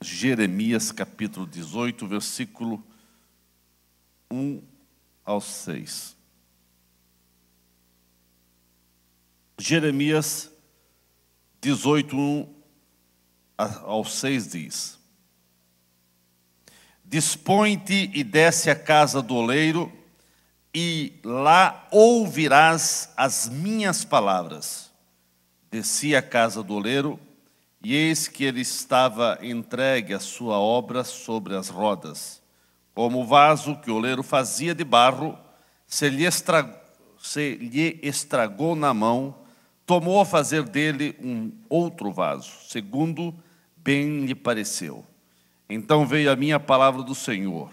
Jeremias capítulo 18, versículo 1 ao 6. Jeremias 18, 1 ao 6 diz: Dispõe-te e desce à casa do oleiro, e lá ouvirás as minhas palavras. Desci à casa do oleiro, e eis que ele estava entregue à sua obra sobre as rodas. Como o vaso que o oleiro fazia de barro, se lhe estragou na mão, tomou a fazer dele um outro vaso, segundo bem lhe pareceu. Então veio a minha palavra do Senhor: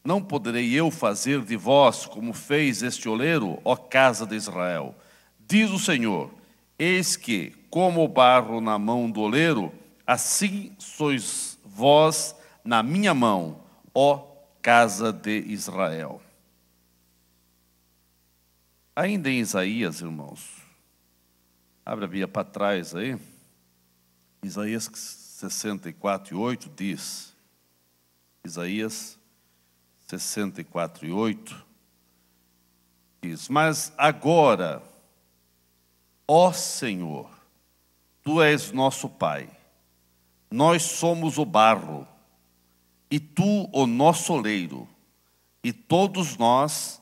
Não poderei eu fazer de vós como fez este oleiro, ó casa de Israel? Diz o Senhor: Eis que, como o barro na mão do oleiro, assim sois vós na minha mão, ó casa de Israel. Ainda em Isaías, irmãos, abre a Bíblia para trás aí, Isaías 64, 8 diz, Isaías 64, 8, diz: Mas agora, ó Senhor, Tu és nosso Pai, nós somos o barro, e Tu o nosso oleiro, e todos nós,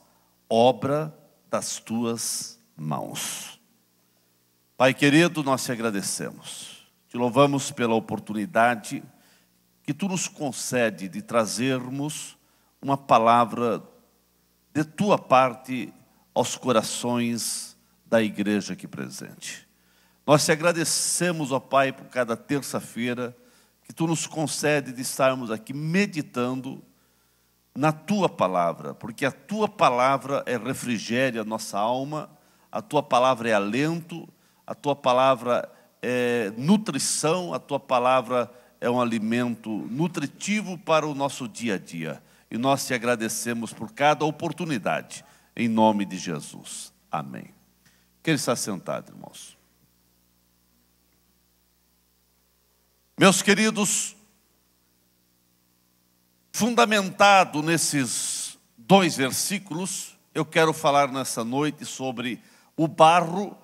obra das Tuas mãos. Pai querido, nós te agradecemos, te louvamos pela oportunidade que Tu nos concede de trazermos uma palavra de Tua parte aos corações da igreja aqui presente. Nós te agradecemos, ó Pai, por cada terça-feira que Tu nos concede de estarmos aqui meditando na Tua palavra, porque a Tua palavra é refrigério à nossa alma, a Tua palavra é alento, a Tua palavra é nutrição, a Tua palavra é um alimento nutritivo para o nosso dia a dia. E nós te agradecemos por cada oportunidade, em nome de Jesus. Amém. Queira estar sentado, irmãos. Meus queridos, fundamentado nesses dois versículos, eu quero falar nessa noite sobre o barro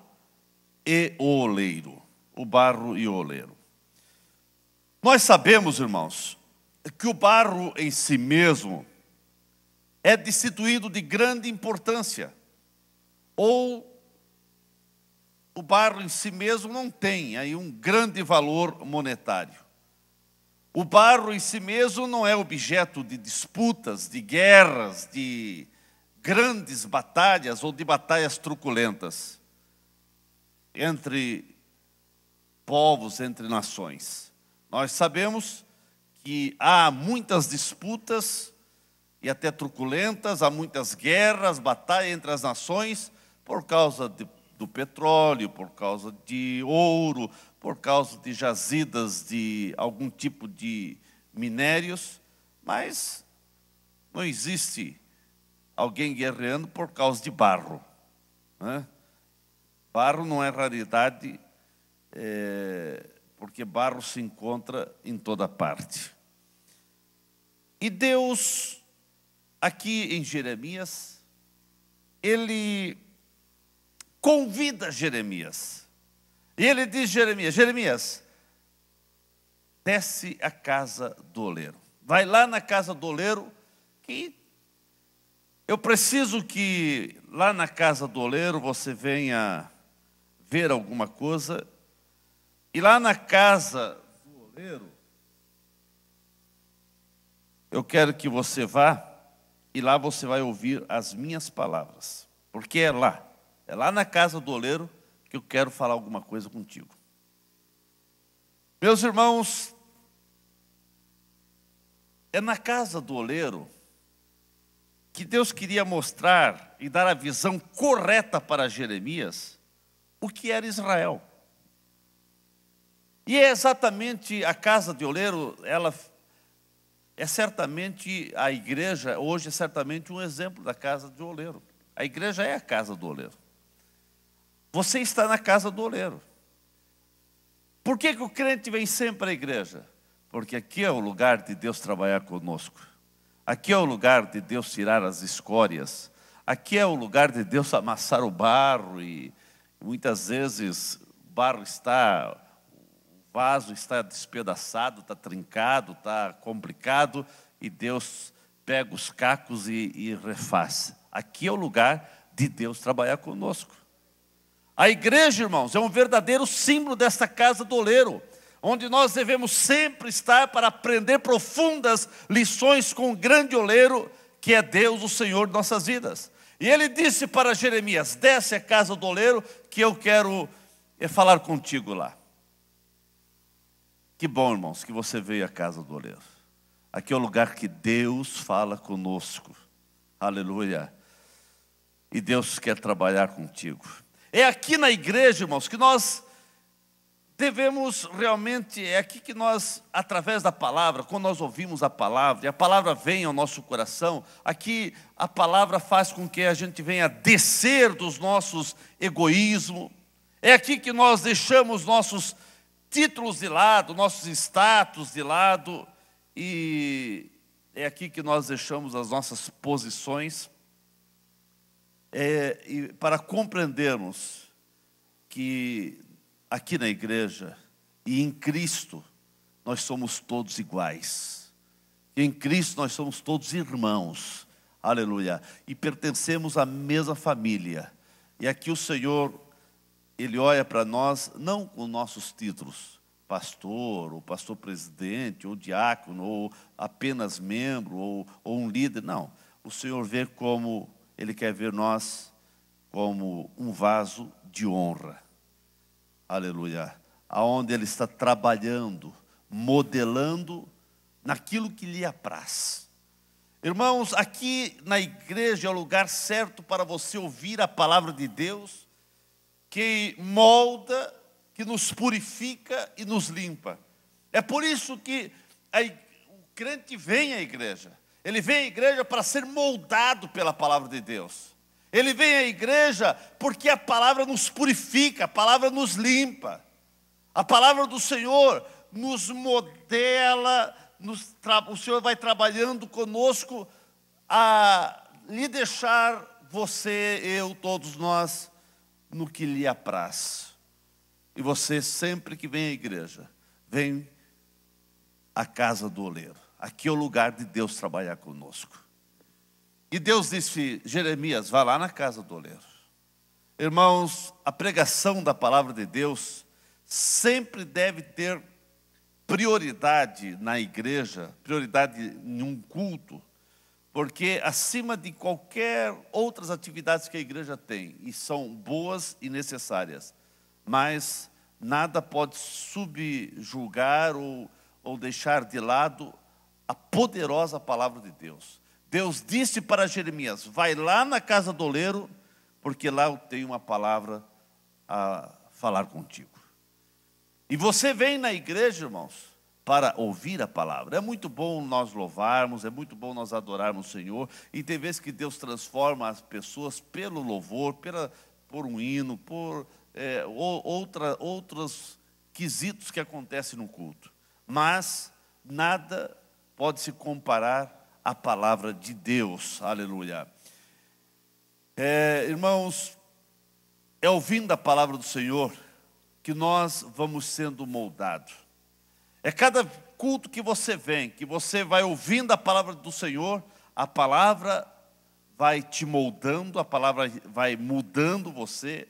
e o oleiro. O barro e o oleiro. Nós sabemos, irmãos, que o barro em si mesmo é destituído de grande importância, ou o barro em si mesmo não tem aí um grande valor monetário. O barro em si mesmo não é objeto de disputas, de guerras, de grandes batalhas ou de batalhas truculentas entre povos, entre nações. Nós sabemos que há muitas disputas e até truculentas, há muitas guerras, batalhas entre as nações por causa do petróleo, por causa de ouro, por causa de jazidas de algum tipo de minérios, mas não existe alguém guerreando por causa de barro, né? Barro não é raridade, porque barro se encontra em toda parte. E Deus, aqui em Jeremias, Ele convida Jeremias. E Ele diz: Jeremias, desce à casa do oleiro. Vai lá na casa do oleiro, que eu preciso que lá na casa do oleiro você venha ver alguma coisa. E lá na casa do oleiro, eu quero que você vá, e lá você vai ouvir as minhas palavras. Porque é lá na casa do oleiro que eu quero falar alguma coisa contigo. Meus irmãos, é na casa do oleiro que Deus queria mostrar e dar a visão correta para Jeremias o que era Israel. E é exatamente a casa de oleiro, ela é certamente, a igreja hoje é certamente um exemplo da casa de oleiro. A igreja é a casa do oleiro. Você está na casa do oleiro. Por que o crente vem sempre à igreja? porque aqui é o lugar de Deus trabalhar conosco. Aqui é o lugar de Deus tirar as escórias. Aqui é o lugar de Deus amassar o barro, e muitas vezes o vaso está despedaçado, está trincado, está complicado, e Deus pega os cacos e refaz. Aqui é o lugar de Deus trabalhar conosco. A igreja, irmãos, é um verdadeiro símbolo desta casa do oleiro, onde nós devemos sempre estar para aprender profundas lições com o grande oleiro, que é Deus, o Senhor de nossas vidas. E ele disse para Jeremias: desce a casa do oleiro, que eu quero falar contigo lá. Que bom, irmãos, que você veio à casa do oleiro. Aqui é o lugar que Deus fala conosco. Aleluia. E Deus quer trabalhar contigo. É aqui na igreja, irmãos, que nós devemos realmente, é aqui que nós, através da palavra, quando nós ouvimos a palavra, e a palavra vem ao nosso coração, aqui a palavra faz com que a gente venha descer dos nossos egoísmos. É aqui que nós deixamos nossos títulos de lado, nossos status de lado, e é aqui que nós deixamos as nossas posições, e para compreendermos que aqui na igreja e em Cristo nós somos todos iguais. Em Cristo nós somos todos irmãos, aleluia, e pertencemos à mesma família. E aqui o Senhor, Ele olha para nós não com nossos títulos, pastor, ou pastor presidente, ou diácono, ou apenas membro, ou um líder, não. O Senhor vê como Ele quer ver nós como um vaso de honra. Aleluia. Aonde Ele está trabalhando, modelando naquilo que lhe apraz. Irmãos, aqui na igreja é o lugar certo para você ouvir a palavra de Deus, que molda, que nos purifica e nos limpa. É por isso que o crente vem à igreja. Ele vem à igreja para ser moldado pela palavra de Deus. Ele vem à igreja porque a palavra nos purifica, a palavra nos limpa. A palavra do Senhor nos modela, o Senhor vai trabalhando conosco a lhe deixar você, eu, todos nós, no que lhe apraz. E você, sempre que vem à igreja, vem à casa do oleiro. Aqui é o lugar de Deus trabalhar conosco. E Deus disse: Jeremias, vá lá na casa do oleiro. Irmãos, a pregação da palavra de Deus sempre deve ter prioridade na igreja, prioridade em um culto, porque acima de qualquer outras atividades que a igreja tem, e são boas e necessárias, mas nada pode subjugar ou deixar de lado a poderosa palavra de Deus. Deus disse para Jeremias: vai lá na casa do oleiro, porque lá eu tenho uma palavra a falar contigo. E você vem na igreja, irmãos, para ouvir a palavra. É muito bom nós louvarmos, é muito bom nós adorarmos o Senhor, e tem vezes que Deus transforma as pessoas pelo louvor, por um hino, por outros quesitos que acontecem no culto. Mas nada pode se comparar à palavra de Deus, aleluia. Irmãos, é ouvindo a palavra do Senhor que nós vamos sendo moldados. É cada culto que você vem, que você vai ouvindo a palavra do Senhor, a palavra vai te moldando, a palavra vai mudando você,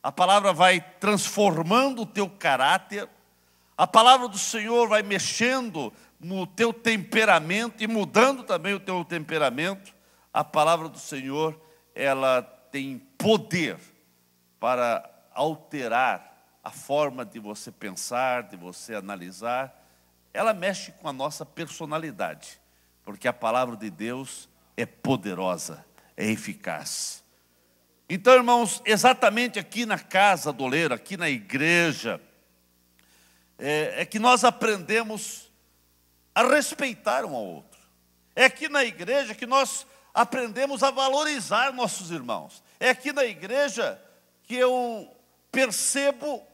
a palavra vai transformando o teu caráter, a palavra do Senhor vai mexendo no teu temperamento e mudando também o teu temperamento. A palavra do Senhor, ela tem poder para alterar a forma de você pensar, de você analisar. Ela mexe com a nossa personalidade, porque a palavra de Deus é poderosa, é eficaz. Então, irmãos, exatamente aqui na casa do oleiro, aqui na igreja, é que nós aprendemos a respeitar um ao outro. É aqui na igreja que nós aprendemos a valorizar nossos irmãos. É aqui na igreja que eu percebo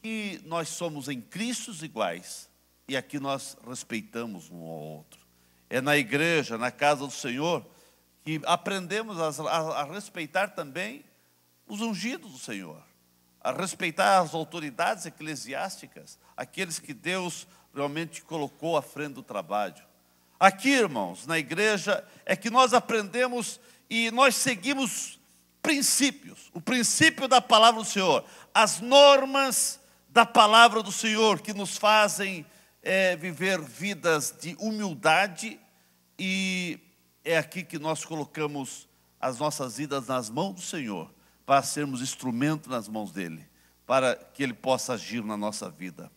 que nós somos em Cristo iguais e aqui nós respeitamos um ao outro. É na igreja, na casa do Senhor, que aprendemos a respeitar também os ungidos do Senhor, a respeitar as autoridades eclesiásticas, aqueles que Deus realmente colocou à frente do trabalho. Aqui, irmãos, na igreja, é que nós aprendemos e nós seguimos princípios, o princípio da palavra do Senhor, as normas da palavra do Senhor, que nos fazem viver vidas de humildade, e é aqui que nós colocamos as nossas vidas nas mãos do Senhor, para sermos instrumento nas mãos dEle, para que Ele possa agir na nossa vida.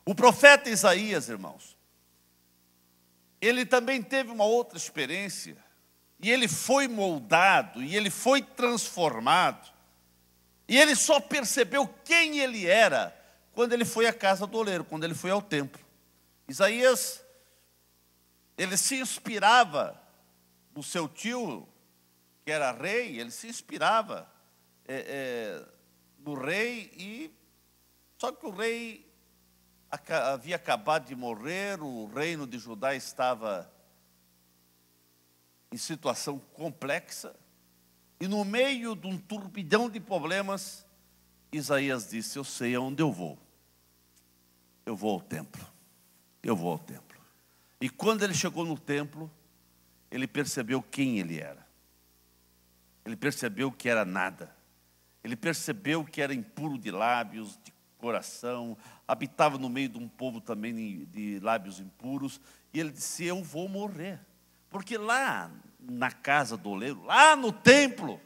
O profeta Isaías, irmãos, ele também teve uma outra experiência, e ele foi moldado, e ele foi transformado, e ele só percebeu quem ele era quando ele foi à casa do oleiro, quando ele foi ao templo. Isaías, ele se inspirava no seu tio, que era rei, ele se inspirava no rei, só que o rei havia acabado de morrer, o reino de Judá estava em situação complexa, e no meio de um turbilhão de problemas, Isaías disse: eu sei aonde eu vou ao templo, eu vou ao templo. E quando ele chegou no templo, ele percebeu quem ele era, ele percebeu que era nada, ele percebeu que era impuro de lábios, de coração, habitava no meio de um povo também de lábios impuros, e ele disse: eu vou morrer, porque lá na casa do oleiro, lá no templo,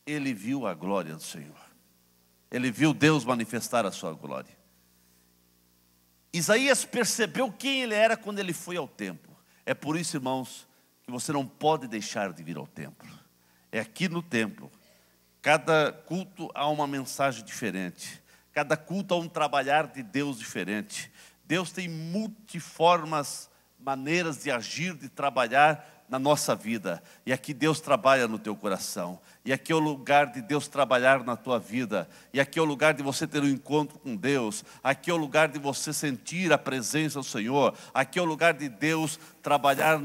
ele viu a glória do Senhor, ele viu Deus manifestar a sua glória. Isaías percebeu quem ele era quando ele foi ao templo. É por isso, irmãos, que você não pode deixar de vir ao templo. É aqui no templo, cada culto há uma mensagem diferente, cada culto há um trabalhar de Deus diferente. Deus tem multiformes maneiras de agir, de trabalhar na nossa vida. E aqui Deus trabalha no teu coração. E aqui é o lugar de Deus trabalhar na tua vida. E aqui é o lugar de você ter um encontro com Deus. Aqui é o lugar de você sentir a presença do Senhor. Aqui é o lugar de Deus trabalhar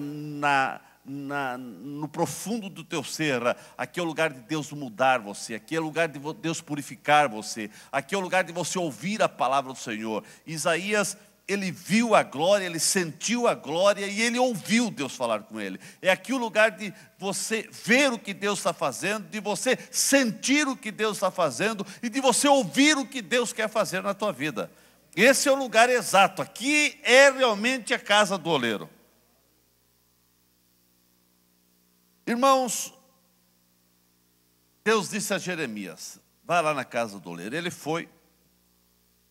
no profundo do teu ser. Aqui é o lugar de Deus mudar você, aqui é o lugar de Deus purificar você, aqui é o lugar de você ouvir a palavra do Senhor. Isaías, ele viu a glória, ele sentiu a glória e ele ouviu Deus falar com ele. É aqui o lugar de você ver o que Deus está fazendo, de você sentir o que Deus está fazendo e de você ouvir o que Deus quer fazer na tua vida. Esse é o lugar exato, aqui é realmente a casa do oleiro. Irmãos, Deus disse a Jeremias: vai lá na casa do oleiro. Ele foi,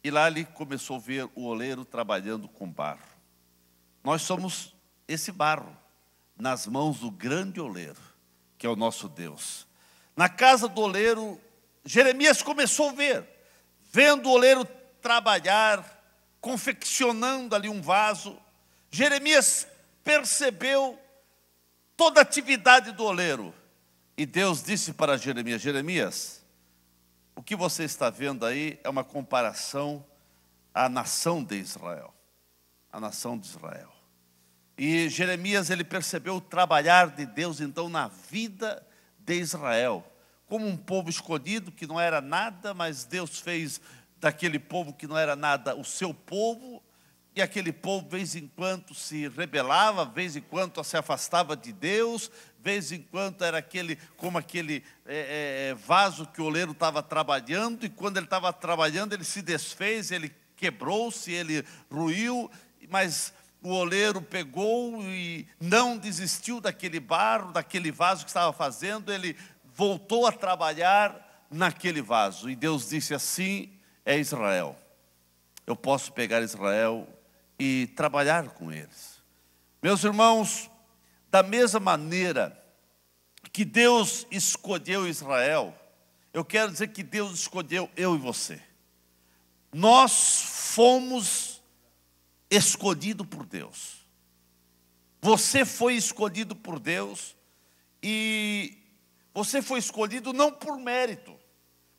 e lá ele começou a ver o oleiro trabalhando com barro. Nós somos esse barro, nas mãos do grande oleiro, que é o nosso Deus. Na casa do oleiro, Jeremias começou a ver, vendo o oleiro trabalhar, confeccionando ali um vaso. Jeremias percebeu toda a atividade do oleiro. E Deus disse para Jeremias: Jeremias, o que você está vendo aí é uma comparação à nação de Israel. A nação de Israel. E Jeremias, ele percebeu o trabalhar de Deus então na vida de Israel. Como um povo escolhido que não era nada, mas Deus fez daquele povo que não era nada o seu povo. E aquele povo, de vez em quando, se rebelava, de vez em quando se afastava de Deus, de vez em quando era como aquele vaso que o oleiro estava trabalhando, e quando ele estava trabalhando, ele se desfez, ele quebrou-se, ele ruiu, mas o oleiro pegou e não desistiu daquele barro, daquele vaso que estava fazendo, ele voltou a trabalhar naquele vaso. E Deus disse: assim é Israel. Eu posso pegar Israel e trabalhar com eles. Meus irmãos, da mesma maneira que Deus escolheu Israel, eu quero dizer que Deus escolheu eu e você. Nós fomos escolhidos por Deus. Você foi escolhido por Deus, e você foi escolhido não por mérito.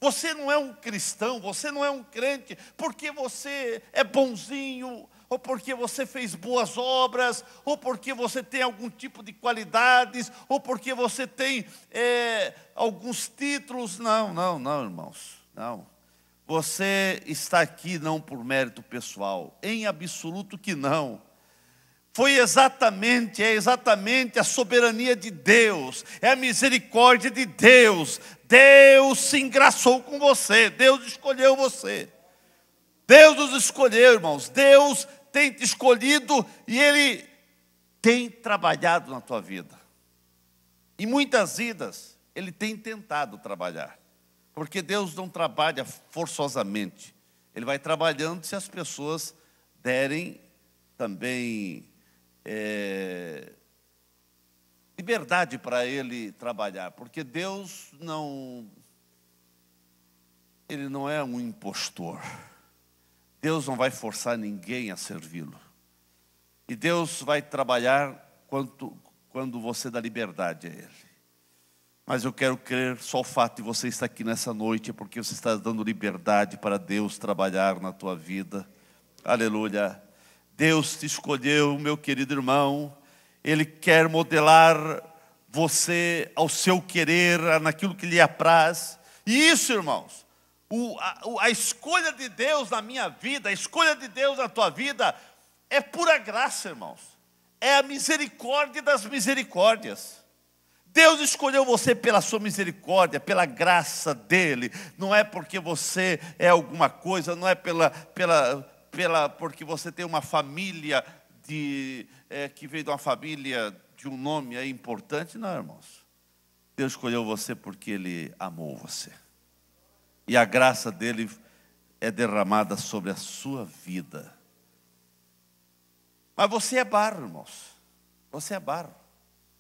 Você não é um cristão, você não é um crente porque você é bonzinho, ou porque você fez boas obras, ou porque você tem algum tipo de qualidades, ou porque você tem alguns títulos. Não, não, não, irmãos, não. Você está aqui não por mérito pessoal, em absoluto que não. É exatamente a soberania de Deus, é a misericórdia de Deus. Deus se engraçou com você, Deus escolheu você. Deus nos escolheu, irmãos. Deus tem te escolhido e Ele tem trabalhado na tua vida. Em muitas vidas, Ele tem tentado trabalhar. Porque Deus não trabalha forçosamente. Ele vai trabalhando se as pessoas derem também liberdade para Ele trabalhar. Porque Deus Ele não é um impostor. Deus não vai forçar ninguém a servi-lo. E Deus vai trabalhar quando você dá liberdade a Ele. Mas eu quero crer, só o fato de você estar aqui nessa noite é porque você está dando liberdade para Deus trabalhar na tua vida. Aleluia. Deus te escolheu, meu querido irmão. Ele quer modelar você ao seu querer, naquilo que lhe apraz. E isso, irmãos, a escolha de Deus na minha vida, a escolha de Deus na tua vida, é pura graça, irmãos. É a misericórdia das misericórdias. Deus escolheu você pela sua misericórdia, pela graça dEle. Não é porque você é alguma coisa, não é porque você tem uma família que veio de uma família de um nome importante. Não, irmãos. Deus escolheu você porque Ele amou você. E a graça dEle é derramada sobre a sua vida. Mas você é barro, irmãos. Você é barro.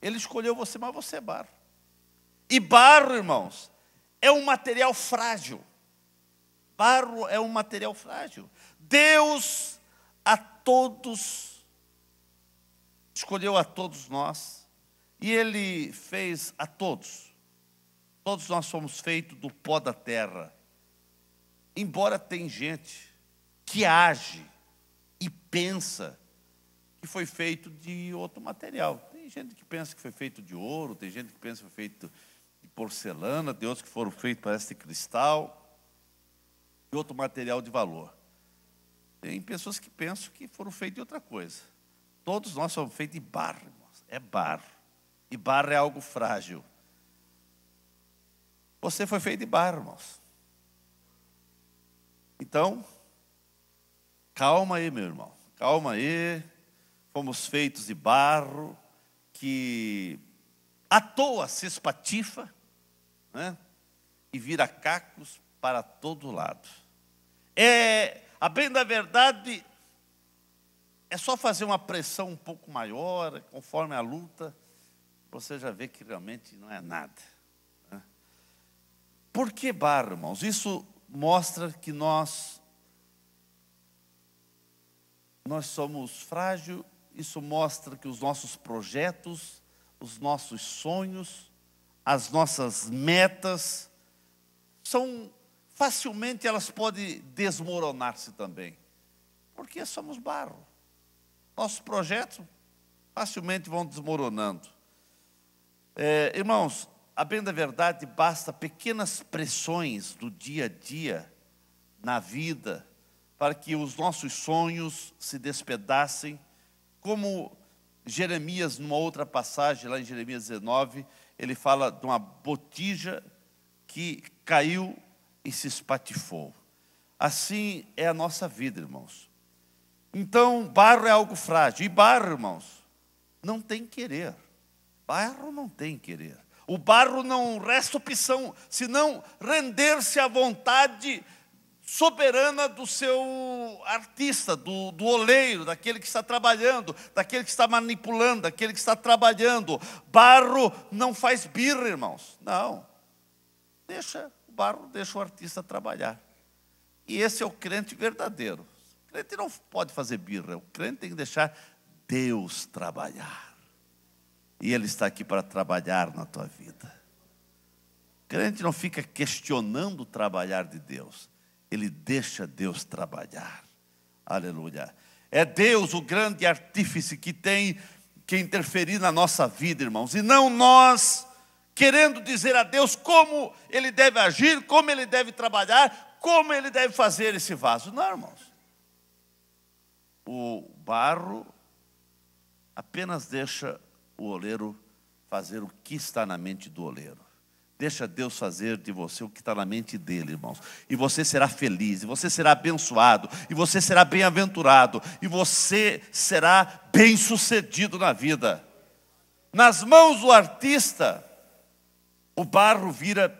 Ele escolheu você, mas você é barro. E barro, irmãos, é um material frágil. Barro é um material frágil. Deus escolheu a todos nós. E Ele fez a todos. Todos nós somos feitos do pó da terra. Embora tem gente que age e pensa que foi feito de outro material. Tem gente que pensa que foi feito de ouro, tem gente que pensa que foi feito de porcelana, tem outros que foram feitos, parece, de cristal, e outro material de valor. Tem pessoas que pensam que foram feitos de outra coisa. Todos nós somos feitos de barro, irmãos. É barro. E barro é algo frágil. Você foi feito de barro, irmãos. Então, calma aí, meu irmão. Calma aí. Fomos feitos de barro, que à toa se espatifa, né? E vira cacos para todo lado. A bem da verdade, é só fazer uma pressão um pouco maior, conforme a luta, você já vê que realmente não é nada. Né? Por que barro, irmãos? Isso mostra que nós somos frágeis. Isso mostra que os nossos projetos, os nossos sonhos, as nossas metas, facilmente elas podem desmoronar-se também. Porque somos barro. Nossos projetos facilmente vão desmoronando. Irmãos, a bem da verdade, basta pequenas pressões do dia a dia, na vida, para que os nossos sonhos se despedacem. Como Jeremias, numa outra passagem, lá em Jeremias 19, ele fala de uma botija que caiu e se espatifou. Assim é a nossa vida, irmãos. Então, barro é algo frágil. E barro, irmãos, não tem querer. Barro não tem querer. O barro não resta opção, senão render-se à vontade soberana do seu artista, do oleiro, daquele que está trabalhando, daquele que está manipulando, daquele que está trabalhando. Barro não faz birra, irmãos. Não. O barro deixa o artista trabalhar. E esse é o crente verdadeiro. O crente não pode fazer birra. O crente tem que deixar Deus trabalhar. E Ele está aqui para trabalhar na tua vida. O crente não fica questionando o trabalhar de Deus. Ele deixa Deus trabalhar. Aleluia. É Deus o grande artífice que tem que interferir na nossa vida, irmãos. E não nós querendo dizer a Deus como Ele deve agir, como Ele deve trabalhar, como Ele deve fazer esse vaso. Não, irmãos. O barro apenas deixa o oleiro fazer o que está na mente do oleiro. Deixa Deus fazer de você o que está na mente dele, irmãos. E você será feliz, e você será abençoado, e você será bem-aventurado, e você será bem-sucedido na vida. Nas mãos do artista, o barro vira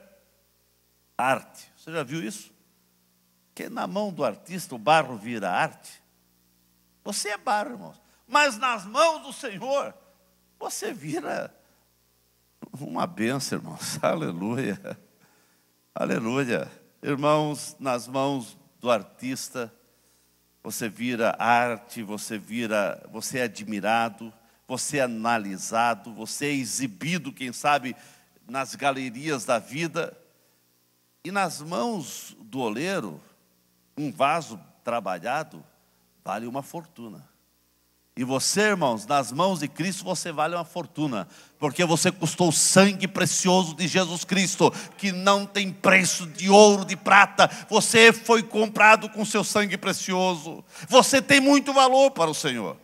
arte. Você já viu isso? Que na mão do artista o barro vira arte. Você é barro, irmãos. Mas nas mãos do Senhor, você vira uma bênção, irmãos. Aleluia. Aleluia. Irmãos, nas mãos do artista, você vira arte, você é admirado, você é analisado, você é exibido, quem sabe, nas galerias da vida. E nas mãos do oleiro, um vaso trabalhado vale uma fortuna. E você, irmãos, nas mãos de Cristo você vale uma fortuna, porque você custou o sangue precioso de Jesus Cristo, que não tem preço de ouro, de prata. Você foi comprado com seu sangue precioso. Você tem muito valor para o Senhor.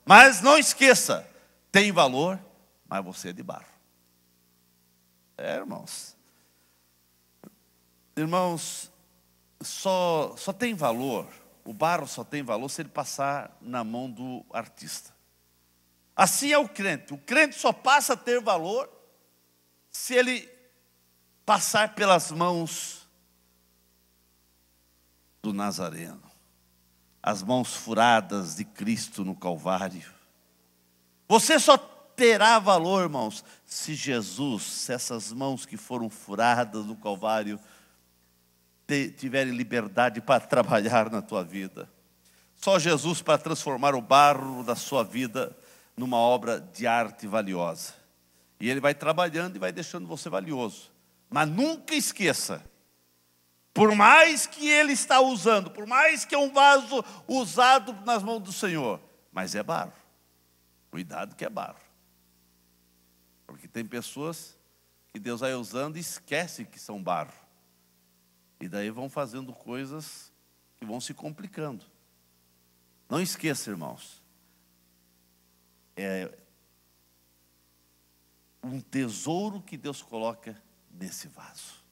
Mas não esqueça, tem valor, mas você é de barro. Irmãos. Irmãos, só tem valor. O barro só tem valor se ele passar na mão do artista. Assim é o crente. O crente só passa a ter valor se ele passar pelas mãos do Nazareno. As mãos furadas de Cristo no Calvário. Você só terá valor, irmãos, se Jesus, se essas mãos que foram furadas no Calvário tiverem liberdade para trabalhar na tua vida. Só Jesus para transformar o barro da sua vida numa obra de arte valiosa. E Ele vai trabalhando e vai deixando você valioso. Mas nunca esqueça, por mais que Ele está usando, por mais que é um vaso usado nas mãos do Senhor, mas é barro. Cuidado que é barro. Porque tem pessoas que Deus vai usando e esquece que são barro. E daí vão fazendo coisas que vão se complicando. Não esqueça, irmãos. É um tesouro que Deus coloca nesse vaso.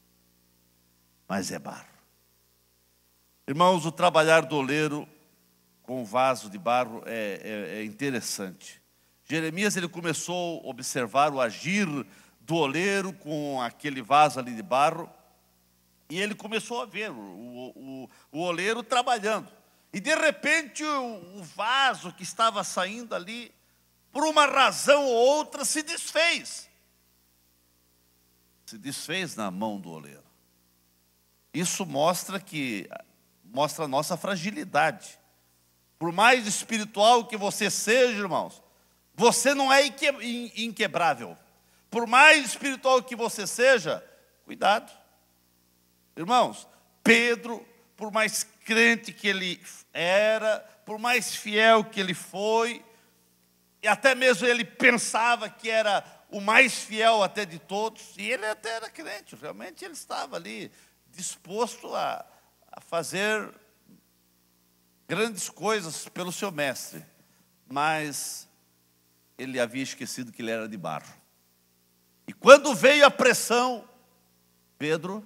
Mas é barro. Irmãos, o trabalhar do oleiro com o vaso de barro é interessante. Jeremias, ele começou a observar o agir do oleiro com aquele vaso ali de barro. E ele começou a ver o oleiro trabalhando. E de repente o vaso que estava saindo ali, por uma razão ou outra, se desfez. Se desfez na mão do oleiro. Isso mostra a nossa fragilidade. Por mais espiritual que você seja, irmãos, você não é inquebrável. Por mais espiritual que você seja, cuidado. Irmãos, Pedro, por mais crente que ele era, por mais fiel que ele foi, e até mesmo ele pensava que era o mais fiel até de todos, e ele até era crente, realmente ele estava ali disposto a fazer grandes coisas pelo seu mestre, mas ele havia esquecido que ele era de barro. E quando veio a pressão, Pedro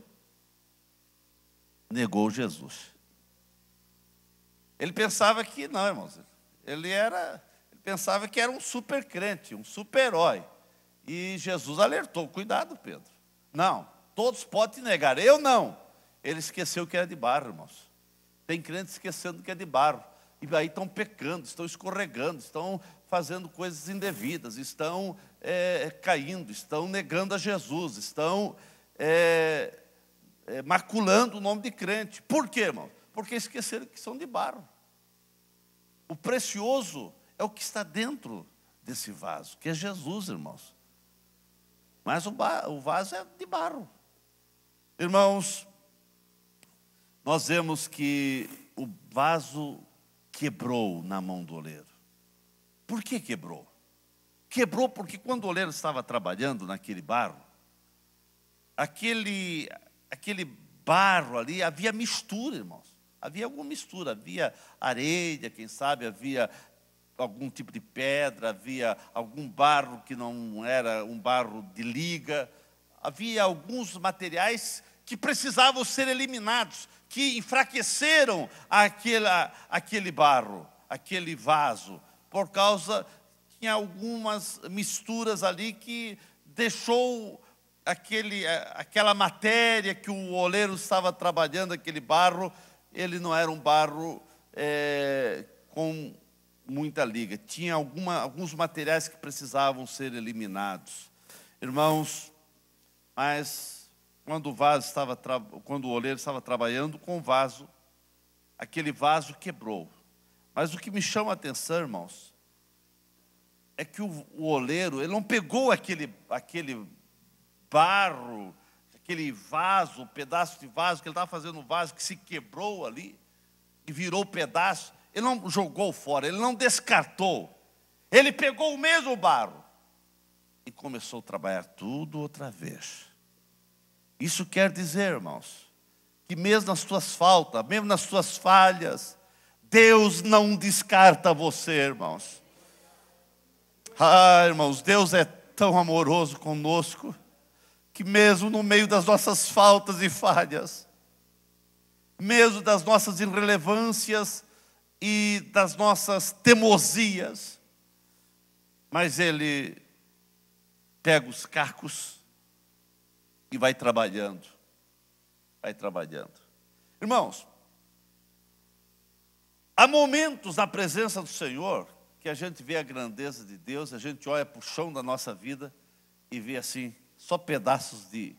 negou Jesus. Ele pensava que não, irmãos. Ele pensava que era um super crente, um super herói. E Jesus alertou: cuidado, Pedro. Não, todos podem te negar, eu não. Ele esqueceu que era de barro, irmãos. Tem crentes esquecendo que é de barro. E aí estão pecando, estão escorregando, estão fazendo coisas indevidas, estão caindo, estão negando a Jesus, estão maculando o nome de crente. Por quê, irmão? Porque esqueceram que são de barro. O precioso é o que está dentro desse vaso, que é Jesus, irmãos. Mas o vaso é de barro. Irmãos, nós vemos que o vaso quebrou na mão do oleiro. Por que quebrou? Quebrou porque quando o oleiro estava trabalhando naquele barro, aquele barro ali, havia mistura, irmãos. Havia alguma mistura, havia areia, quem sabe, havia algum tipo de pedra, havia algum barro que não era um barro de liga, havia alguns materiais que precisavam ser eliminados, que enfraqueceram aquele barro, aquele vaso, por causa, tinha algumas misturas ali que deixou aquela matéria que o oleiro estava trabalhando, aquele barro, ele não era um barro com muita liga. Tinha alguns materiais que precisavam ser eliminados. Irmãos, mas quando o oleiro estava trabalhando com o vaso, aquele vaso quebrou. Mas o que me chama a atenção, irmãos, é que o oleiro, ele não pegou aquele barro, aquele vaso, pedaço de vaso, que ele estava fazendo um vaso que se quebrou ali, e virou pedaço, ele não jogou fora, ele não descartou, ele pegou o mesmo barro, e começou a trabalhar tudo outra vez. Isso quer dizer, irmãos, que mesmo nas tuas faltas, mesmo nas tuas falhas, Deus não descarta você, irmãos. Irmãos, Deus é tão amoroso conosco, que mesmo no meio das nossas faltas e falhas, mesmo das nossas irrelevâncias e das nossas teimosias, mas Ele pega os cacos e vai trabalhando. Vai trabalhando. Irmãos, há momentos na presença do Senhor que a gente vê a grandeza de Deus, a gente olha para o chão da nossa vida e vê assim, só pedaços de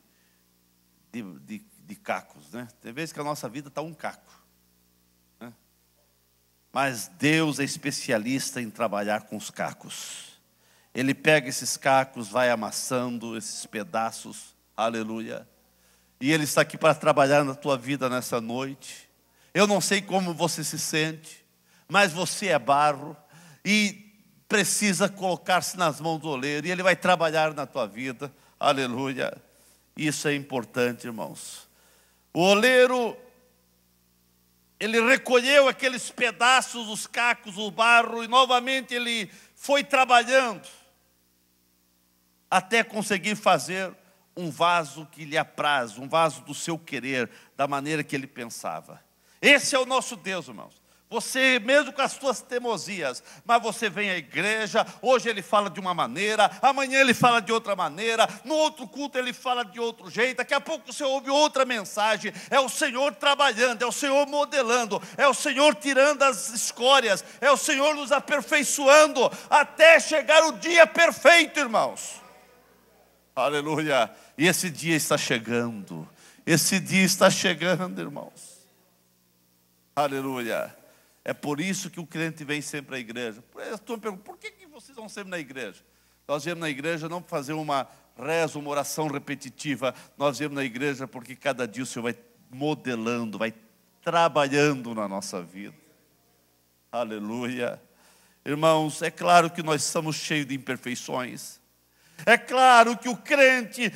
cacos, né? Tem vezes que a nossa vida está um caco, né? Mas Deus é especialista em trabalhar com os cacos. Ele pega esses cacos, vai amassando esses pedaços, aleluia. E Ele está aqui para trabalhar na tua vida nessa noite. Eu não sei como você se sente, mas você é barro e precisa colocar-se nas mãos do oleiro, e Ele vai trabalhar na tua vida, aleluia. Isso é importante, irmãos. O oleiro, ele recolheu aqueles pedaços, os cacos, o barro, e novamente ele foi trabalhando, até conseguir fazer um vaso que lhe apraz, um vaso do seu querer, da maneira que ele pensava. Esse é o nosso Deus, irmãos. Você, mesmo com as suas teimosias, mas você vem à igreja, hoje ele fala de uma maneira, amanhã ele fala de outra maneira, no outro culto ele fala de outro jeito, daqui a pouco você ouve outra mensagem. É o Senhor trabalhando, é o Senhor modelando, é o Senhor tirando as escórias, é o Senhor nos aperfeiçoando, até chegar o dia perfeito, irmãos. Aleluia. E esse dia está chegando, irmãos. Aleluia. É por isso que o crente vem sempre à igreja. Eu estou me perguntando, por que vocês vão sempre na igreja? Nós viemos na igreja não para fazer uma reza, uma oração repetitiva. Nós viemos na igreja porque cada dia o Senhor vai modelando, vai trabalhando na nossa vida. Aleluia. Irmãos, é claro que nós somos cheios de imperfeições. É claro que o crente,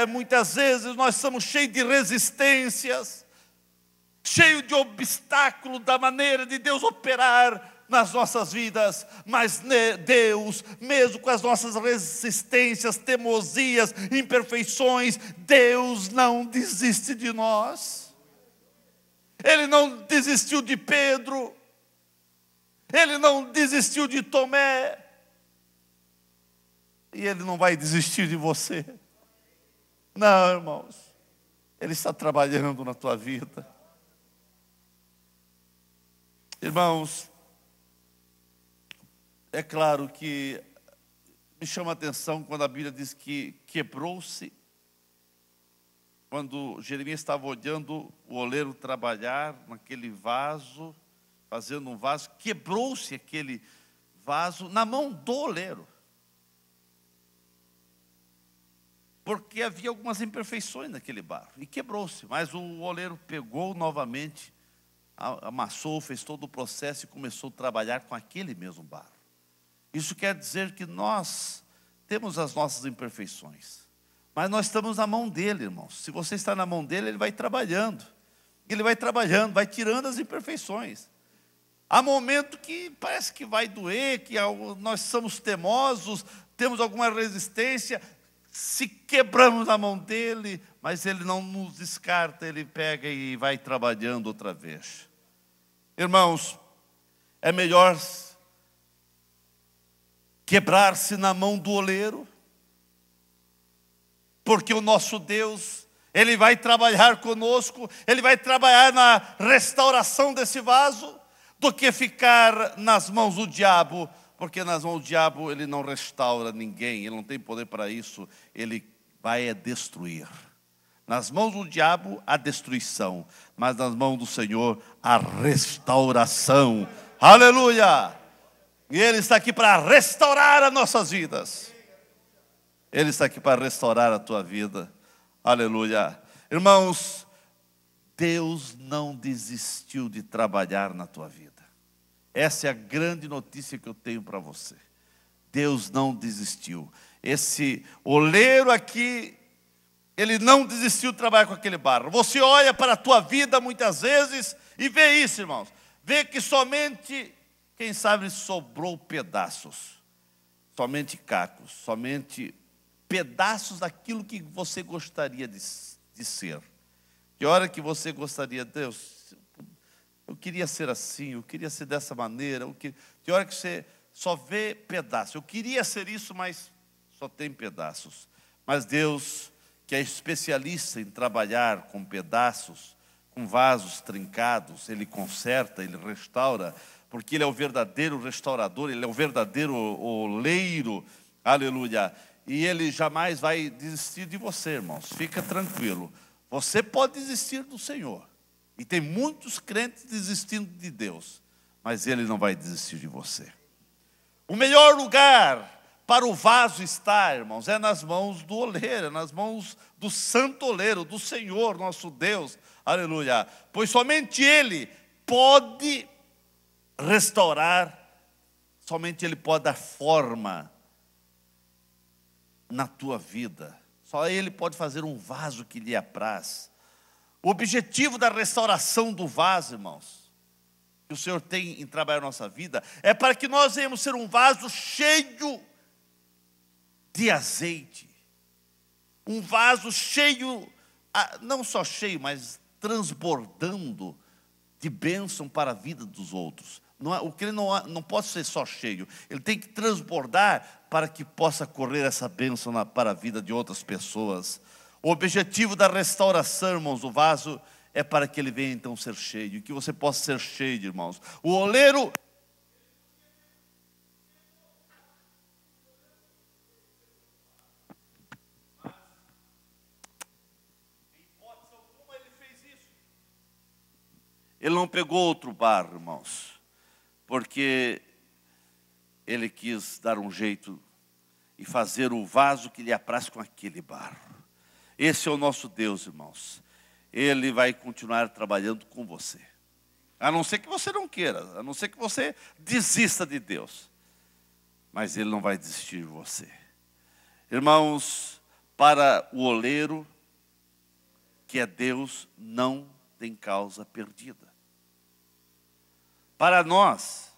muitas vezes nós somos cheios de resistências, cheio de obstáculos da maneira de Deus operar nas nossas vidas, mas Deus, mesmo com as nossas resistências, teimosias, imperfeições, Deus não desiste de nós. Ele não desistiu de Pedro, Ele não desistiu de Tomé, e Ele não vai desistir de você. Não, irmãos, Ele está trabalhando na tua vida. Irmãos, é claro que me chama a atenção quando a Bíblia diz que quebrou-se, quando Jeremias estava olhando o oleiro trabalhar naquele vaso, fazendo um vaso, quebrou-se aquele vaso na mão do oleiro. Porque havia algumas imperfeições naquele barro, e quebrou-se, mas o oleiro pegou novamente, amassou, fez todo o processo e começou a trabalhar com aquele mesmo barro. Isso quer dizer que nós temos as nossas imperfeições, mas nós estamos na mão dele, irmãos. Se você está na mão dele, ele vai trabalhando. Ele vai trabalhando, vai tirando as imperfeições. Há momento que parece que vai doer, que nós somos teimosos, temos alguma resistência, se quebramos na mão dele, mas ele não nos descarta, ele pega e vai trabalhando outra vez. Irmãos, é melhor quebrar-se na mão do oleiro, porque o nosso Deus, ele vai trabalhar conosco, ele vai trabalhar na restauração desse vaso, do que ficar nas mãos do diabo, porque nas mãos do diabo ele não restaura ninguém, ele não tem poder para isso, ele vai destruir. Nas mãos do diabo a destruição, mas nas mãos do Senhor a restauração. Aleluia! E ele está aqui para restaurar as nossas vidas. Ele está aqui para restaurar a tua vida. Aleluia! Irmãos, Deus não desistiu de trabalhar na tua vida. Essa é a grande notícia que eu tenho para você. Deus não desistiu. Esse oleiro aqui, ele não desistiu de trabalhar com aquele barro. Você olha para a tua vida muitas vezes e vê isso, irmãos. Vê que somente, quem sabe, sobrou pedaços. Somente cacos, somente pedaços daquilo que você gostaria de ser. Que hora que você gostaria, Deus, eu queria ser assim, eu queria ser dessa maneira. Que hora que você só vê pedaços. Eu queria ser isso, mas só tem pedaços. Mas Deus, que é especialista em trabalhar com pedaços, com vasos trincados, Ele conserta, Ele restaura, porque Ele é o verdadeiro restaurador, Ele é o verdadeiro oleiro, aleluia. E Ele jamais vai desistir de você, irmãos, fica tranquilo. Você pode desistir do Senhor, e tem muitos crentes desistindo de Deus, mas Ele não vai desistir de você. O melhor lugar para o vaso estar, irmãos, é nas mãos do oleiro, nas mãos do santo oleiro, do Senhor nosso Deus, aleluia. Pois somente Ele pode restaurar, somente Ele pode dar forma na tua vida. Só Ele pode fazer um vaso que lhe apraz. O objetivo da restauração do vaso, irmãos, que o Senhor tem em trabalhar na nossa vida, é para que nós venhamos ser um vaso cheio de azeite. Um vaso cheio, não só cheio, mas transbordando de bênção para a vida dos outros. O que ele não pode ser só cheio, ele tem que transbordar para que possa correr essa bênção para a vida de outras pessoas. O objetivo da restauração, irmãos, do vaso é para que ele venha então ser cheio, que você possa ser cheio, irmãos. O oleiro ele não pegou outro barro, irmãos, porque ele quis dar um jeito e fazer o vaso que lhe apraz com aquele barro. Esse é o nosso Deus, irmãos. Ele vai continuar trabalhando com você. A não ser que você não queira, a não ser que você desista de Deus. Mas Ele não vai desistir de você. Irmãos, para o oleiro, que é Deus, não tem causa perdida. Para nós,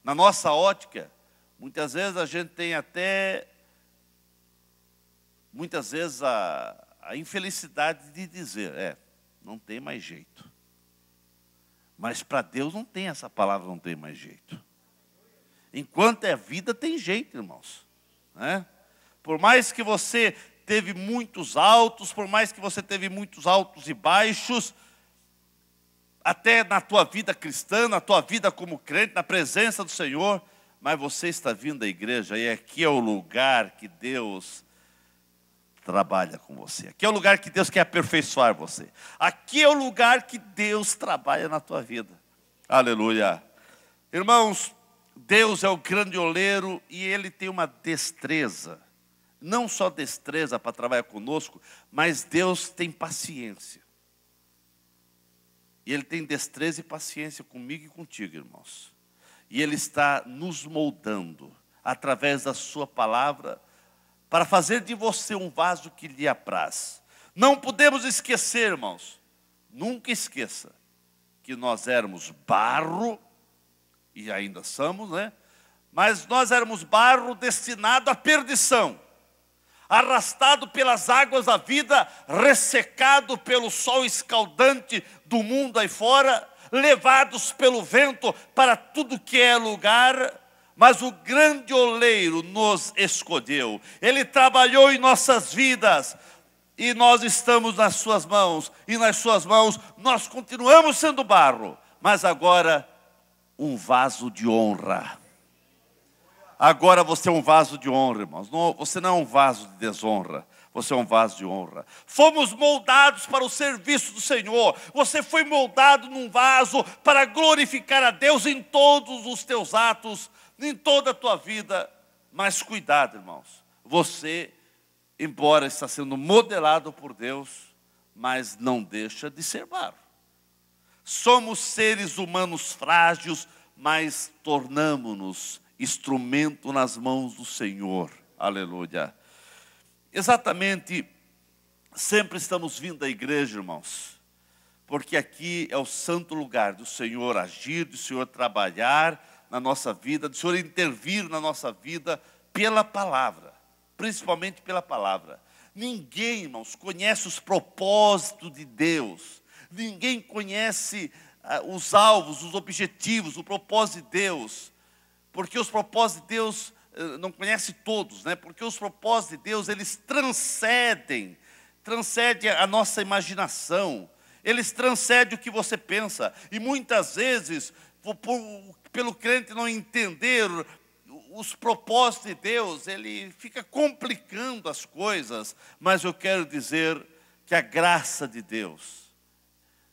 na nossa ótica, muitas vezes a gente tem até, muitas vezes a infelicidade de dizer, não tem mais jeito. Mas para Deus não tem essa palavra, não tem mais jeito. Enquanto é vida, tem jeito, irmãos. Né? Por mais que você teve muitos altos, por mais que você teve muitos altos e baixos, até na tua vida cristã, na tua vida como crente, na presença do Senhor, mas você está vindo à igreja e aqui é o lugar que Deus trabalha com você. Aqui é o lugar que Deus quer aperfeiçoar você. Aqui é o lugar que Deus trabalha na tua vida. Aleluia. Irmãos, Deus é o grande oleiro e Ele tem uma destreza. Não só destreza para trabalhar conosco, mas Deus tem paciência. E Ele tem destreza e paciência comigo e contigo, irmãos. E Ele está nos moldando através da sua palavra para fazer de você um vaso que lhe apraz. Não podemos esquecer, irmãos, nunca esqueça que nós éramos barro, e ainda somos, né? Mas nós éramos barro destinado à perdição, arrastado pelas águas da vida, ressecado pelo sol escaldante do mundo aí fora, levados pelo vento para tudo que é lugar. Mas o grande oleiro nos escolheu, Ele trabalhou em nossas vidas, e nós estamos nas suas mãos, e nas suas mãos nós continuamos sendo barro, mas agora um vaso de honra. Agora você é um vaso de honra, irmãos. Não, você não é um vaso de desonra, você é um vaso de honra. Fomos moldados para o serviço do Senhor. Você foi moldado num vaso para glorificar a Deus em todos os teus atos, em toda a tua vida. Mas cuidado, irmãos. Você, embora está sendo modelado por Deus, mas não deixa de ser barro. Somos seres humanos frágeis, mas tornamo-nos instrumento nas mãos do Senhor. Aleluia. Exatamente, sempre estamos vindo à igreja, irmãos, porque aqui é o santo lugar do Senhor agir, do Senhor trabalhar na nossa vida, do Senhor intervir na nossa vida pela palavra, principalmente pela palavra. Ninguém, irmãos, conhece os propósitos de Deus, ninguém conhece os alvos, os objetivos, o propósito de Deus, porque os propósitos de Deus não conhece todos, né? Porque os propósitos de Deus, eles transcendem a nossa imaginação, eles transcendem o que você pensa, e muitas vezes, pelo crente não entender os propósitos de Deus, ele fica complicando as coisas. Mas eu quero dizer que a graça de Deus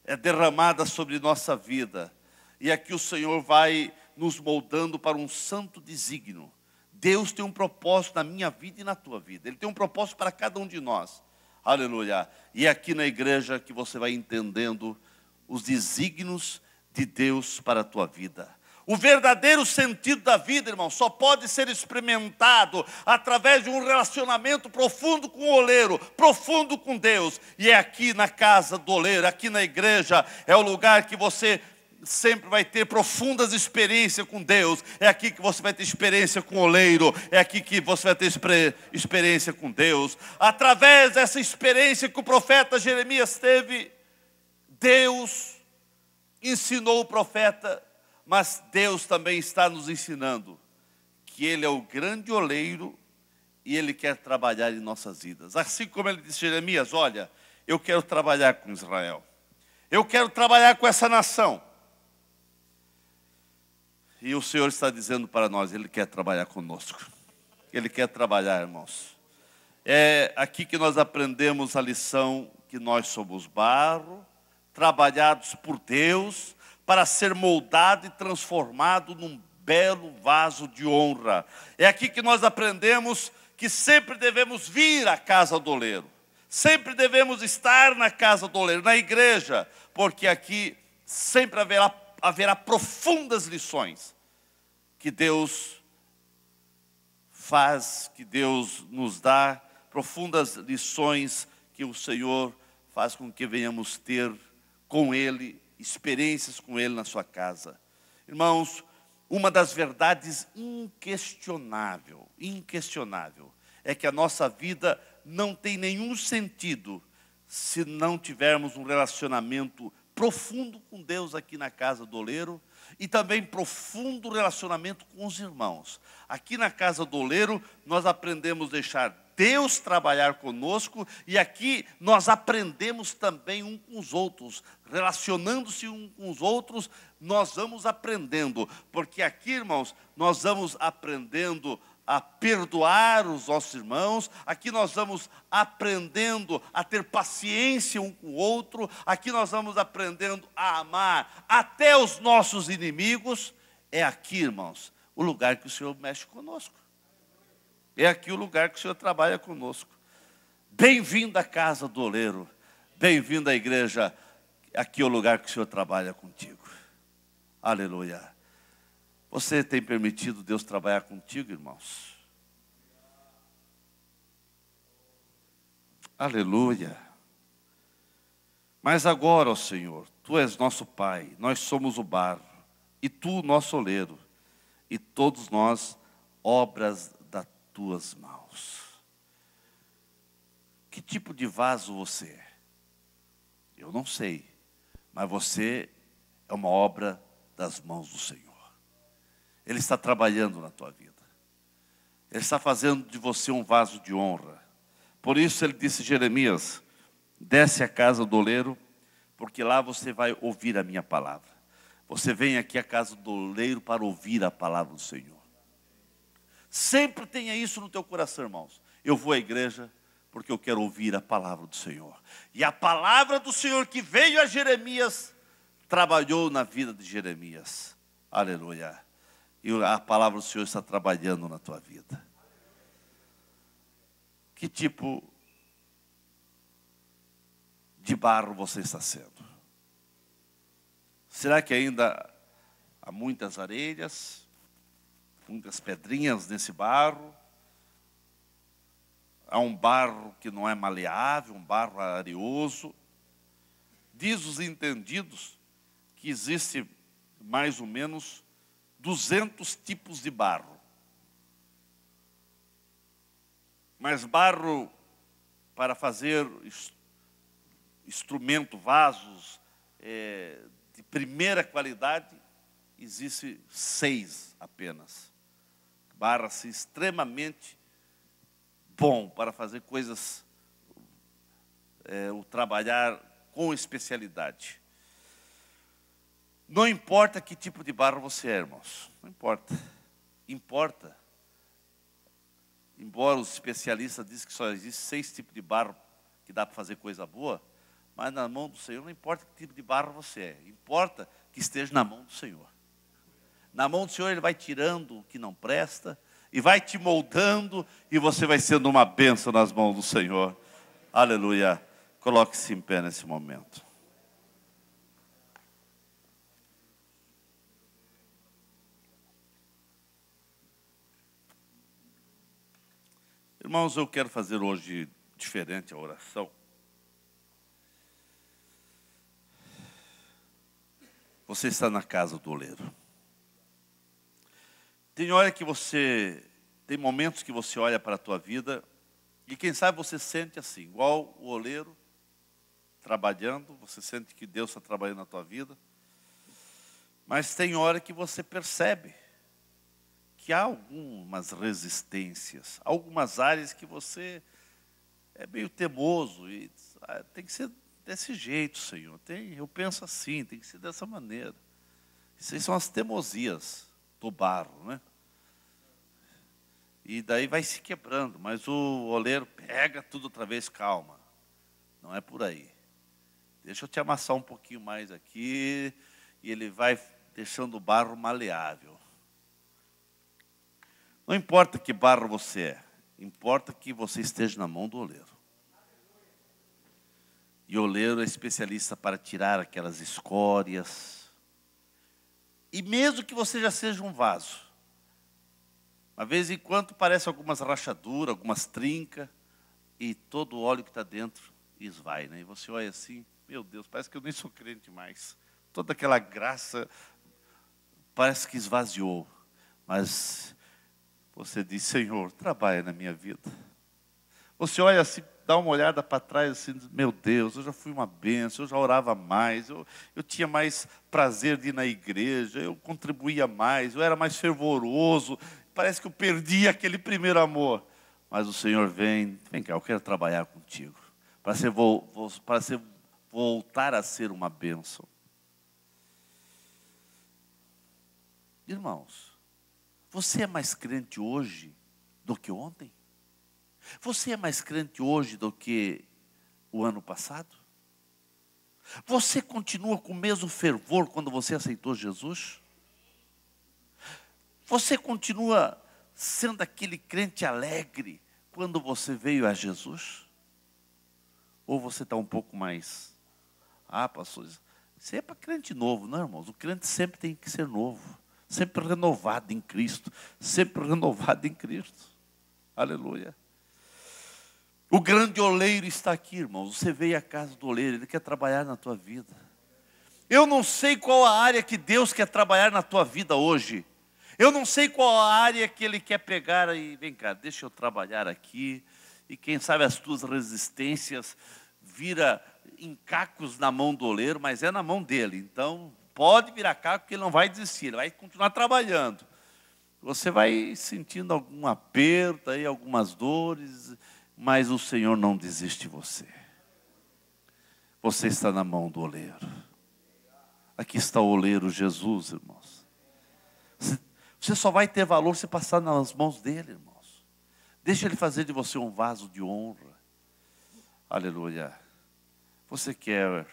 é derramada sobre nossa vida, e aqui o Senhor vai nos moldando para um santo desígnio. Deus tem um propósito na minha vida e na tua vida. Ele tem um propósito para cada um de nós. Aleluia. E é aqui na igreja que você vai entendendo os desígnios de Deus para a tua vida. O verdadeiro sentido da vida, irmão, só pode ser experimentado através de um relacionamento profundo com o oleiro, profundo com Deus. E é aqui na casa do oleiro, aqui na igreja, é o lugar que você sempre vai ter profundas experiências com Deus. É aqui que você vai ter experiência com o oleiro, é aqui que você vai ter experiência com Deus. Através dessa experiência que o profeta Jeremias teve, Deus ensinou o profeta, mas Deus também está nos ensinando que Ele é o grande oleiro e Ele quer trabalhar em nossas vidas. Assim como Ele disse a Jeremias: olha, eu quero trabalhar com Israel, eu quero trabalhar com essa nação. E o Senhor está dizendo para nós, Ele quer trabalhar conosco. Ele quer trabalhar, irmãos. É aqui que nós aprendemos a lição que nós somos barro, trabalhados por Deus, para ser moldado e transformado num belo vaso de honra. É aqui que nós aprendemos que sempre devemos vir à casa do oleiro. Sempre devemos estar na casa do oleiro, na igreja, porque aqui sempre haverá profundas lições que Deus faz, que Deus nos dá, profundas lições que o Senhor faz com que venhamos ter com Ele, experiências com Ele na sua casa. Irmãos, uma das verdades inquestionável, é que a nossa vida não tem nenhum sentido se não tivermos um relacionamento profundo com Deus aqui na casa do oleiro, e também profundo relacionamento com os irmãos. Aqui na casa do oleiro nós aprendemos a deixar Deus trabalhar conosco, e aqui nós aprendemos também um com os outros, relacionando-se um com os outros, nós vamos aprendendo, porque aqui, irmãos, nós vamos aprendendo a perdoar os nossos irmãos, aqui nós vamos aprendendo a ter paciência um com o outro, aqui nós vamos aprendendo a amar até os nossos inimigos. É aqui, irmãos, o lugar que o Senhor mexe conosco. É aqui o lugar que o Senhor trabalha conosco. Bem-vindo à casa do oleiro, bem-vindo à igreja. aqui é o lugar que o Senhor trabalha contigo. Aleluia. Você tem permitido Deus trabalhar contigo, irmãos? Aleluia. Mas agora, ó Senhor, Tu és nosso Pai, nós somos o barro, e Tu, nosso oleiro, e todos nós, obras das Tuas mãos. Que tipo de vaso você é? Eu não sei, mas você é uma obra das mãos do Senhor. Ele está trabalhando na tua vida. Ele está fazendo de você um vaso de honra. Por isso ele disse a Jeremias, desce à casa do oleiro, porque lá você vai ouvir a minha palavra. Você vem aqui à casa do oleiro para ouvir a palavra do Senhor. Sempre tenha isso no teu coração, irmãos. Eu vou à igreja porque eu quero ouvir a palavra do Senhor. E a palavra do Senhor que veio a Jeremias, trabalhou na vida de Jeremias. Aleluia. E a palavra do Senhor está trabalhando na tua vida. Que tipo de barro você está sendo? Será que ainda há muitas areias, muitas pedrinhas nesse barro? Há um barro que não é maleável, um barro areoso. Diz os entendidos que existe mais ou menos 200 tipos de barro. Mas barro para fazer instrumento, vasos de primeira qualidade, existe 6 apenas. Barro assim, extremamente bom para fazer coisas, o trabalhar com especialidade. Não importa que tipo de barro você é, irmãos. Não importa. Importa. Embora os especialistas dizem que só existem 6 tipos de barro que dá para fazer coisa boa, mas na mão do Senhor não importa que tipo de barro você é. Importa que esteja na mão do Senhor. Na mão do Senhor Ele vai tirando o que não presta e vai te moldando e você vai sendo uma bênção nas mãos do Senhor. Aleluia. Coloque-se em pé nesse momento. Irmãos, eu quero fazer hoje diferente a oração. Você está na casa do oleiro. Tem hora que tem momentos que você olha para a tua vida e quem sabe você sente assim, igual o oleiro trabalhando, você sente que Deus está trabalhando na tua vida. Mas tem hora que você percebe que há algumas resistências, algumas áreas que você é meio teimoso e tem que ser desse jeito, Senhor. Eu penso assim, tem que ser dessa maneira. Isso são as teimosias do barro, né? E daí vai se quebrando, mas o oleiro pega tudo outra vez, calma. Não é por aí. Deixa eu te amassar um pouquinho mais aqui e ele vai deixando o barro maleável. Não importa que barro você é, importa que você esteja na mão do oleiro. E o oleiro é especialista para tirar aquelas escórias. E mesmo que você já seja um vaso, uma vez em quando parece algumas rachaduras, algumas trincas, e todo o óleo que está dentro esvai, né? E você olha assim, meu Deus, parece que eu nem sou crente mais. Toda aquela graça parece que esvaziou. Mas você diz, Senhor, trabalha na minha vida. Você olha assim, dá uma olhada para trás assim, meu Deus, eu já fui uma bênção, eu já orava mais, eu tinha mais prazer de ir na igreja, eu contribuía mais, eu era mais fervoroso, parece que eu perdi aquele primeiro amor. Mas o Senhor vem cá, eu quero trabalhar contigo, para voltar a ser uma bênção. Irmãos, você é mais crente hoje do que ontem? Você é mais crente hoje do que o ano passado? Você continua com o mesmo fervor quando você aceitou Jesus? Você continua sendo aquele crente alegre quando você veio a Jesus? Ou você está um pouco mais... pastor, Isso é para crente novo, não, irmãos? O crente sempre tem que ser novo, sempre renovado em Cristo, sempre renovado em Cristo. Aleluia. O grande oleiro está aqui, irmãos. Você veio à casa do oleiro, ele quer trabalhar na tua vida. Eu não sei qual a área que Deus quer trabalhar na tua vida hoje. Eu não sei qual a área que Ele quer pegar e vem cá, deixa eu trabalhar aqui. E quem sabe as tuas resistências vira encacos na mão do oleiro, mas é na mão dele. Então pode virar caco porque ele não vai desistir, ele vai continuar trabalhando. Você vai sentindo algum aperto, aí, algumas dores, mas o Senhor não desiste de você. Você está na mão do oleiro. Aqui está o oleiro Jesus, irmãos. Você só vai ter valor se passar nas mãos dele, irmãos. Deixa ele fazer de você um vaso de honra. Aleluia. Você quer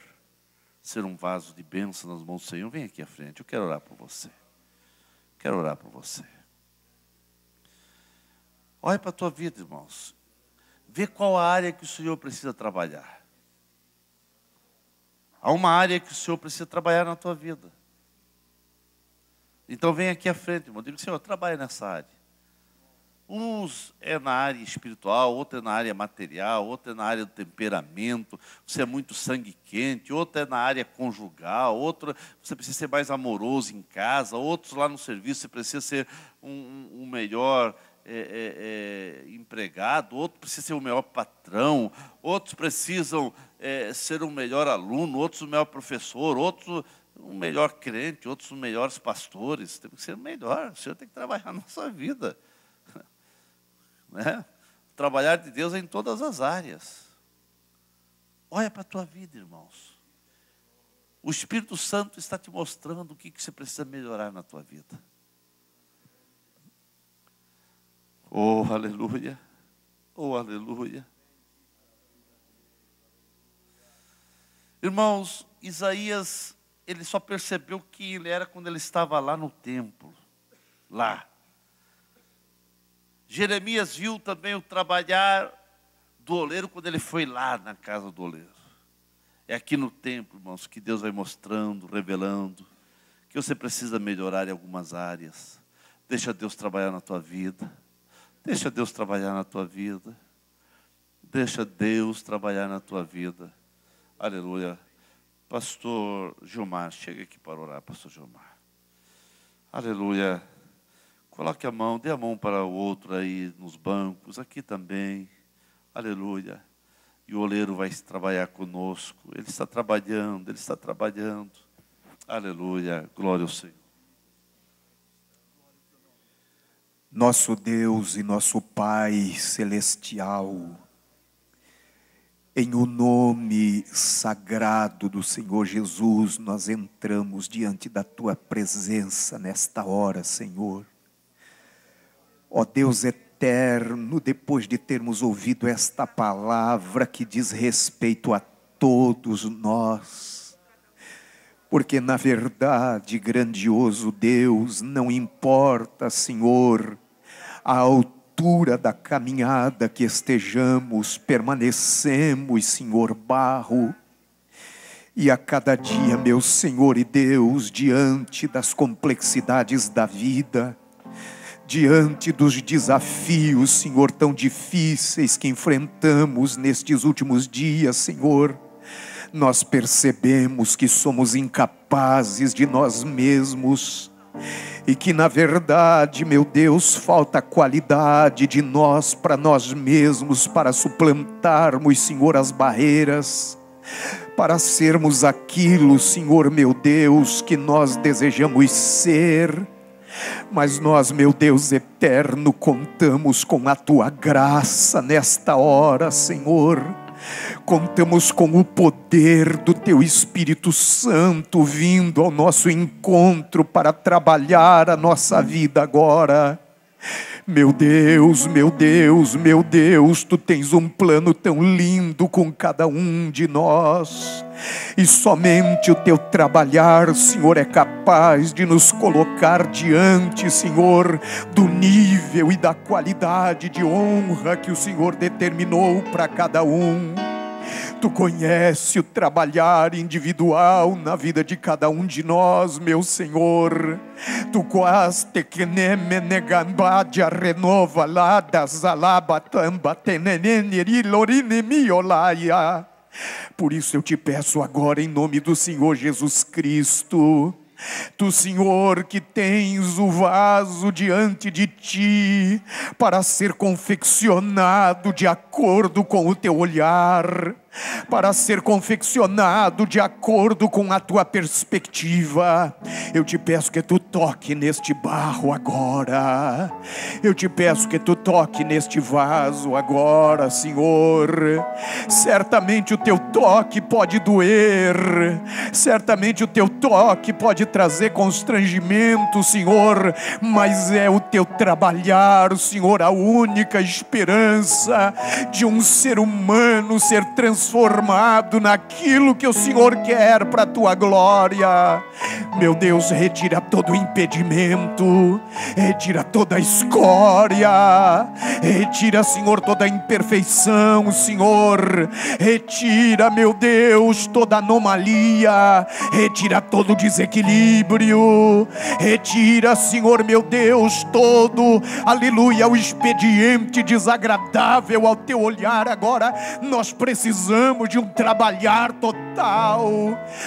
ser um vaso de bênção nas mãos do Senhor? Vem aqui à frente, eu quero orar por você. Quero orar por você. Olha para a tua vida, irmãos. Vê qual a área que o Senhor precisa trabalhar. Há uma área que o Senhor precisa trabalhar na tua vida. Então vem aqui à frente, irmão. Diga, Senhor, trabalha nessa área. Uns é na área espiritual, outro é na área material, outro é na área do temperamento. Você é muito sangue quente, outro é na área conjugal, outro você precisa ser mais amoroso em casa, outros lá no serviço você precisa ser um melhor empregado, outro precisa ser o melhor patrão, outros precisam ser um melhor aluno, outros um melhor professor, outros um melhor crente, outros os melhores pastores. Tem que ser melhor, o Senhor tem que trabalhar na sua vida. Né? Trabalhar de Deus é em todas as áreas. Olha para a tua vida, irmãos. O Espírito Santo está te mostrando o que você precisa melhorar na tua vida. Oh, aleluia. Oh, aleluia. Irmãos, Isaías, ele só percebeu que ele era quando ele estava lá no templo. Lá. Jeremias viu também o trabalhar do oleiro quando ele foi lá na casa do oleiro. É aqui no templo, irmãos, que Deus vai mostrando, revelando, que você precisa melhorar em algumas áreas. Deixa Deus trabalhar na tua vida. Deixa Deus trabalhar na tua vida. Deixa Deus trabalhar na tua vida. Aleluia. Pastor Gilmar, chega aqui para orar, pastor Gilmar. Aleluia. Coloque a mão, dê a mão para o outro aí nos bancos, aqui também. Aleluia. E o oleiro vai trabalhar conosco. Ele está trabalhando, ele está trabalhando. Aleluia. Glória ao Senhor. Nosso Deus e nosso Pai celestial, em o nome sagrado do Senhor Jesus, nós entramos diante da Tua presença nesta hora, Senhor. Ó Deus eterno, depois de termos ouvido esta palavra que diz respeito a todos nós, porque na verdade, grandioso Deus, não importa, Senhor, a altura da caminhada que estejamos, permanecemos, Senhor, barro. E a cada dia, meu Senhor e Deus, diante das complexidades da vida, diante dos desafios, Senhor, tão difíceis que enfrentamos nestes últimos dias, Senhor, nós percebemos que somos incapazes de nós mesmos e que na verdade, meu Deus, falta qualidade de nós para nós mesmos, para suplantarmos, Senhor, as barreiras, para sermos aquilo, Senhor, meu Deus, que nós desejamos ser. Mas nós, meu Deus eterno, contamos com a Tua graça nesta hora, Senhor. Contamos com o poder do Teu Espírito Santo vindo ao nosso encontro para trabalhar a nossa vida agora. Meu Deus, meu Deus, meu Deus, Tu tens um plano tão lindo com cada um de nós. E somente o Teu trabalhar, Senhor, é capaz de nos colocar diante, Senhor, do nível e da qualidade de honra que o Senhor determinou para cada um. Tu conhece o trabalhar individual na vida de cada um de nós, meu Senhor. Tu quase que nemenegambadia renova lá da zalabatamba teneneneri lorine miolaia. Por isso eu te peço agora em nome do Senhor Jesus Cristo. Tu, Senhor, que tens o vaso diante de ti para ser confeccionado de acordo com o teu olhar, para ser confeccionado de acordo com a tua perspectiva. Eu te peço que tu toque neste barro agora. Eu te peço que tu toque neste vaso agora, Senhor. Certamente o teu toque pode doer, certamente o teu toque pode trazer constrangimento, Senhor, mas é o teu trabalhar, Senhor, a única esperança de um ser humano ser transformado naquilo que o Senhor quer para a tua glória. Meu Deus, retira todo o impedimento, retira toda a escória, retira, Senhor, toda a imperfeição, Senhor, retira, meu Deus, toda anomalia, retira todo o desequilíbrio, retira, Senhor, meu Deus, todo, aleluia, o expediente desagradável ao teu olhar. Agora nós precisamos de um trabalhar total,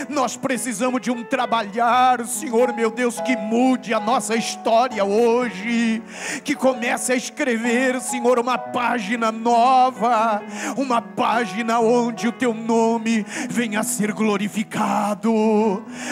nós precisamos de um trabalhar, Senhor, meu Deus, que mude a nossa história hoje, que comece a escrever, Senhor, uma página nova, uma página onde o teu nome venha a ser glorificado.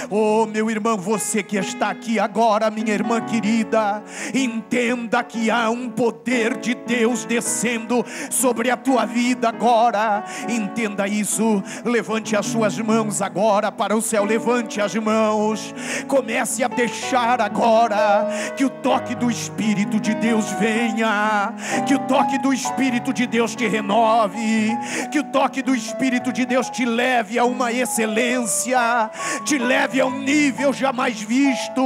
Oh, meu irmão, você que está aqui agora, minha irmã querida, entenda que há um poder de Deus descendo sobre a tua vida agora. Entenda isso. Levante as suas mãos agora para o céu, levante as mãos, comece a deixar agora que o toque do Espírito de Deus venha, que o toque do Espírito de Deus te renove, que o toque do Espírito de Deus te leve a uma excelência, te leve a um nível jamais visto,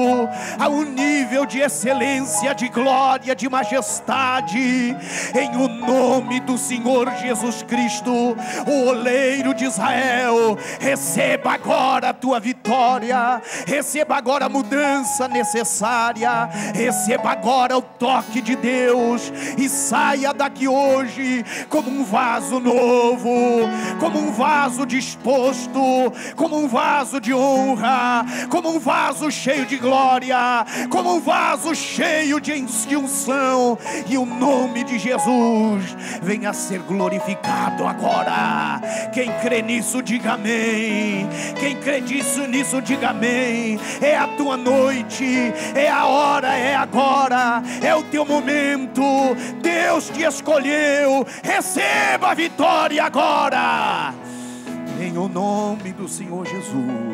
a um nível de excelência, de glória, de majestade, em o nome do Senhor Jesus Cristo, o oleiro de Israel. Receba agora a tua vitória, receba agora a mudança necessária, receba agora o toque de Deus e saia daqui hoje como um vaso novo, como um vaso disposto, como um vaso de honra, como um vaso cheio de glória, como um vaso cheio de unção, e o nome de Jesus venha a ser glorificado agora. Quem crê nisso, diga amém. Quem crê nisso, diga amém. É a tua noite, é a hora, é agora, é o teu momento. Deus te escolheu, receba a vitória agora, em o nome do Senhor Jesus.